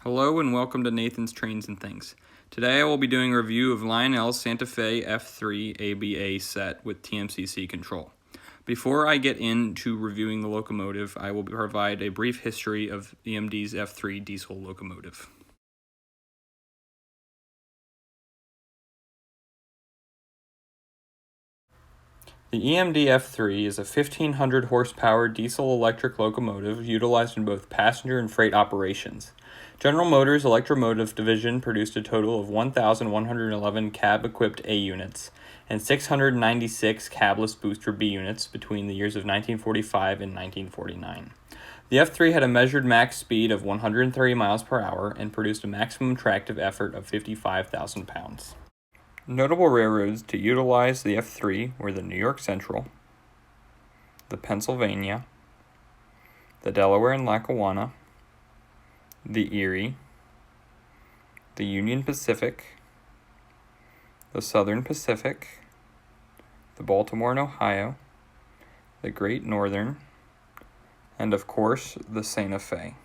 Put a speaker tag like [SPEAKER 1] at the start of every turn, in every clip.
[SPEAKER 1] Hello and welcome to Nathan's Trains and Things. Today I will be doing a review of Lionel's Santa Fe F3 ABA set with TMCC control. Before I get into reviewing the locomotive, I will provide a brief history of EMD's F3 diesel locomotive. The EMD F3 is a 1,500 horsepower diesel-electric locomotive utilized in both passenger and freight operations. General Motors Electromotive Division produced a total of 1,111 cab-equipped A units and 696 cabless booster B units between the years of 1945 and 1949. The F3 had a measured max speed of 130 miles per hour and produced a maximum tractive effort of 55,000 pounds. Notable railroads to utilize the F3 were the New York Central, the Pennsylvania, the Delaware and Lackawanna, the Erie, the Union Pacific, the Southern Pacific, the Baltimore Ohio, the Great Northern, and of course the Santa Fe.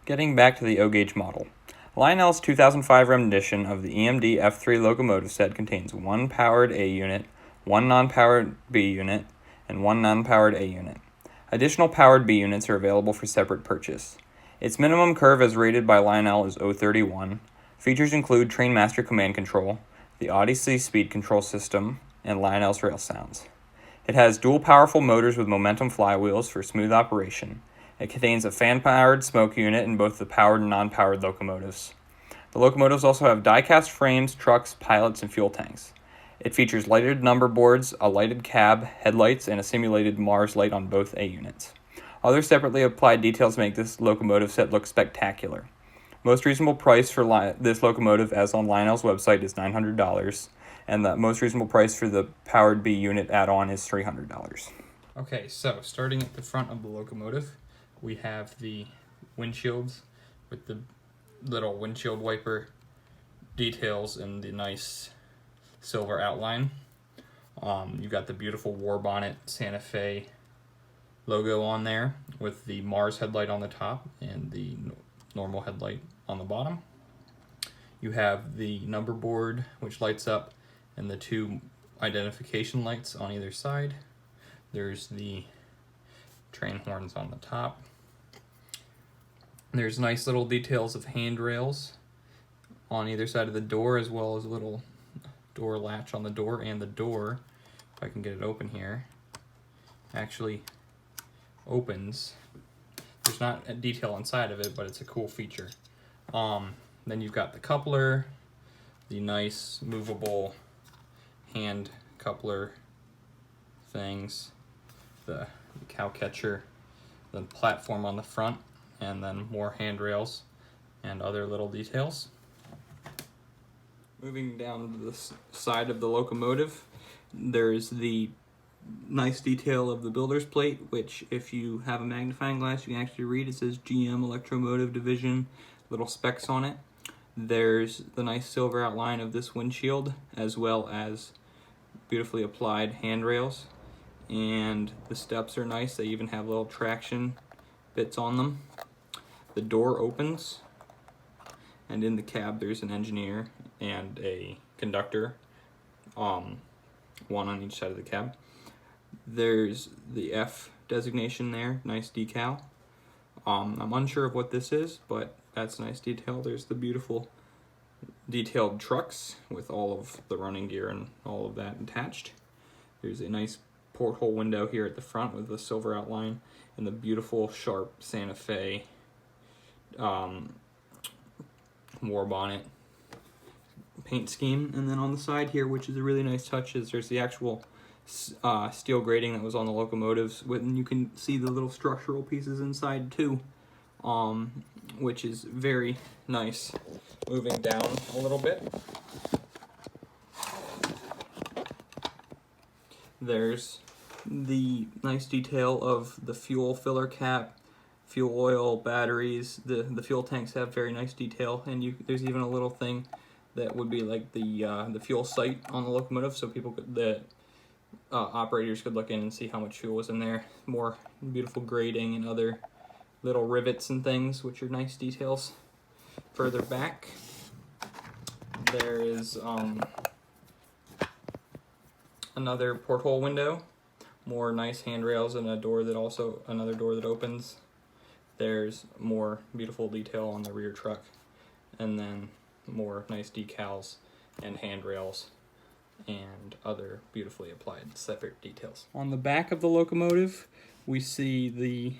[SPEAKER 1] Getting back to the O-gauge model. Lionel's 2005 rendition of the EMD F3 locomotive set contains one powered A unit, one non-powered B unit, and one non-powered A unit. Additional powered B units are available for separate purchase. Its minimum curve as rated by Lionel is 0.31. Features include Trainmaster command control, the Odyssey speed control system, and Lionel's rail sounds. It has dual powerful motors with momentum flywheels for smooth operation. It contains a fan-powered smoke unit in both the powered and non-powered locomotives. The locomotives also have die-cast frames, trucks, pilots, and fuel tanks. It features lighted number boards, a lighted cab, headlights, and a simulated Mars light on both A units. Other separately applied details make this locomotive set look spectacular. Most reasonable price for this locomotive, as on Lionel's website, is $900, and the most reasonable price for the powered B unit add-on is $300. Okay, so starting at the front of the locomotive, we have the windshields with the little windshield wiper details and the nice silver outline. You've got the beautiful Warbonnet Santa Fe logo on there with the Mars headlight on the top and the normal headlight on the bottom. You have the number board which lights up and the two identification lights on either side. There's the train horns on the top. There's nice little details of handrails on either side of the door, as well as a little door latch on the door, and the door, if I can get it open here, actually opens. There's not a detail inside of it, but it's a cool feature. Then you've got the coupler, the nice movable hand coupler things, the cow catcher, the platform on the front, and then more handrails and other little details. Moving down to the side of the locomotive, there's the nice detail of the builder's plate, which if you have a magnifying glass you can actually read. It says GM Electromotive Division, little specs on it. There's the nice silver outline of this windshield, as well as beautifully applied handrails, and the steps are nice. They even have little traction bits on them. The door opens, and in the cab there's an engineer and a conductor, one on each side of the cab. There's the F designation there, nice decal. I'm unsure of what this is, but that's a nice detail. There's the beautiful detailed trucks with all of the running gear and all of that attached. There's a nice porthole window here at the front with the silver outline and the beautiful sharp Santa Fe Warbonnet paint scheme. And then on the side here, which is a really nice touch, is there's the actual steel grating that was on the locomotives, and you can see the little structural pieces inside too, which is very nice. Moving down a little bit, there's the nice detail of the fuel filler cap, fuel oil, batteries. The fuel tanks have very nice detail, and there's even a little thing that would be like the fuel sight on the locomotive, so the operators could look in and see how much fuel was in there. More beautiful grading and other little rivets and things, which are nice details. Further back, there is another porthole window, more nice handrails, and another door that opens. There's more beautiful detail on the rear truck, and then more nice decals and handrails and other beautifully applied separate details. On the back of the locomotive, we see the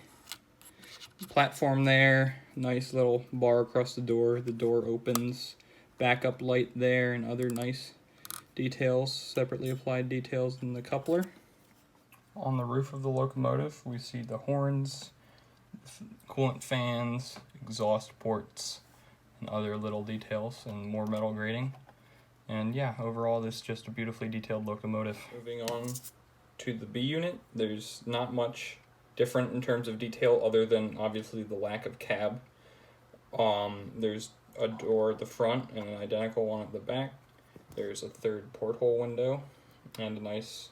[SPEAKER 1] platform there, nice little bar across the door opens, backup light there, and other nice details, separately applied details in the coupler. On the roof of the locomotive, we see the horns, coolant fans, exhaust ports, and other little details, and more metal grating. And yeah, overall this is just a beautifully detailed locomotive. Moving on to the B unit, there's not much different in terms of detail other than obviously the lack of cab. There's a door at the front and an identical one at the back. There's a third porthole window and a nice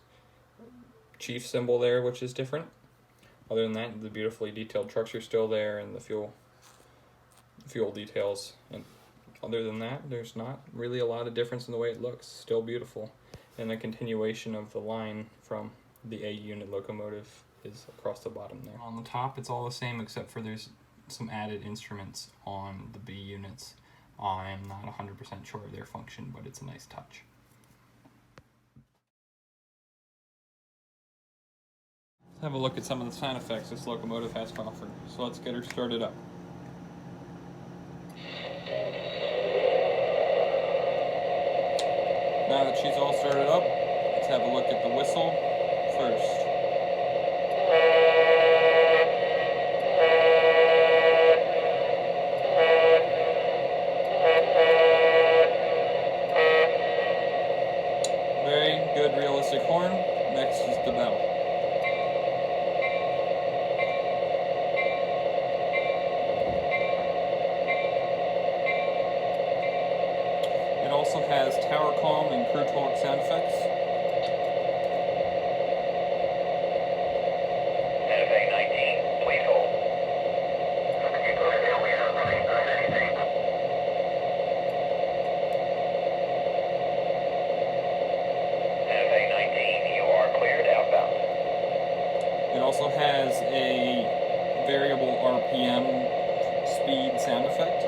[SPEAKER 1] chief symbol there, which is different. Other than that, the beautifully detailed trucks are still there, and the fuel details. And other than that, there's not really a lot of difference in the way it looks. Still beautiful. And the continuation of the line from the A unit locomotive is across the bottom there. On the top, it's all the same except for there's some added instruments on the B units. I'm not 100% sure of their function, but it's a nice touch. Let's have a look at some of the sound effects this locomotive has to offer. So let's get her started up. Now that she's all started up, let's have a look at the whistle first. Very good realistic horn. Next is the bell. It also has tower calm and crew torque sound effects.
[SPEAKER 2] FA-19, please hold. FA-19, you are cleared outbound.
[SPEAKER 1] It also has a variable RPM speed sound effect.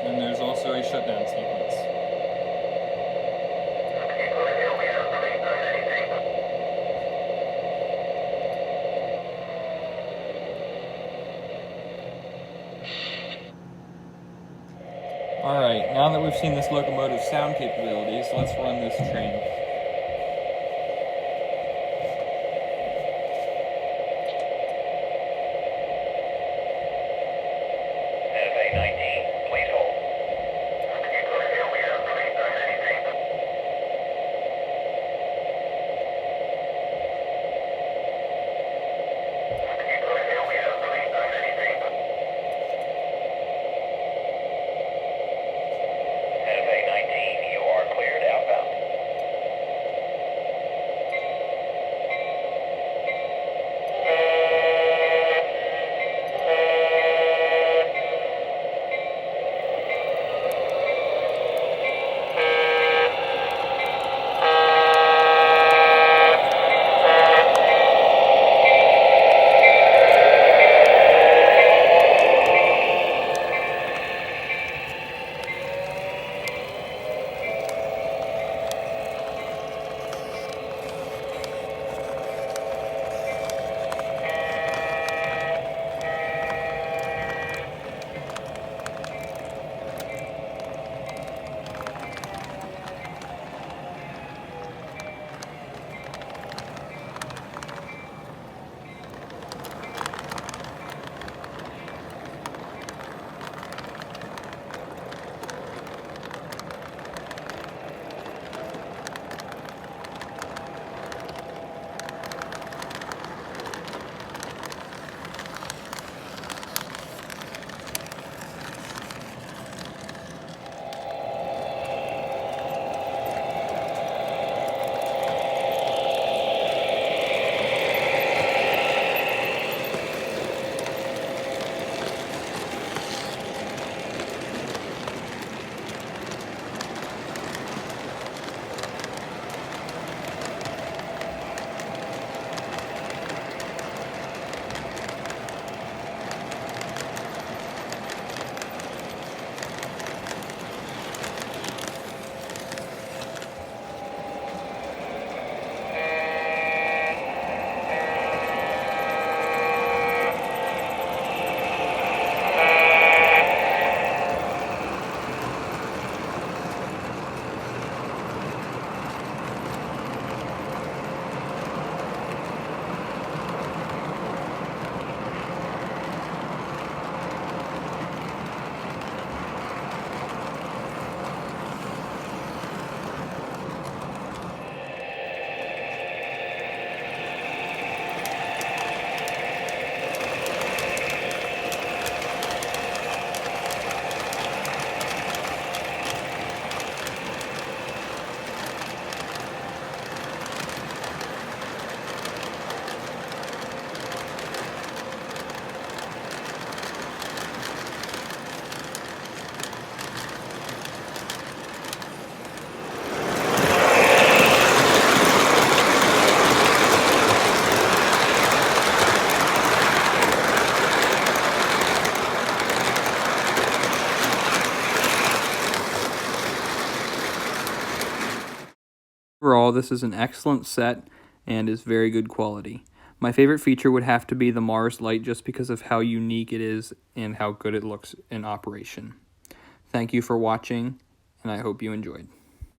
[SPEAKER 1] And there's also a shutdown sequence. Alright, now that we've seen this locomotive's sound capabilities, let's run this train.
[SPEAKER 2] FA-19, please hold. FA-19, you are cleared outbound.
[SPEAKER 1] Overall, this is an excellent set and is very good quality. My favorite feature would have to be the Mars light just because of how unique it is and how good it looks in operation. Thank you for watching, and I hope you enjoyed.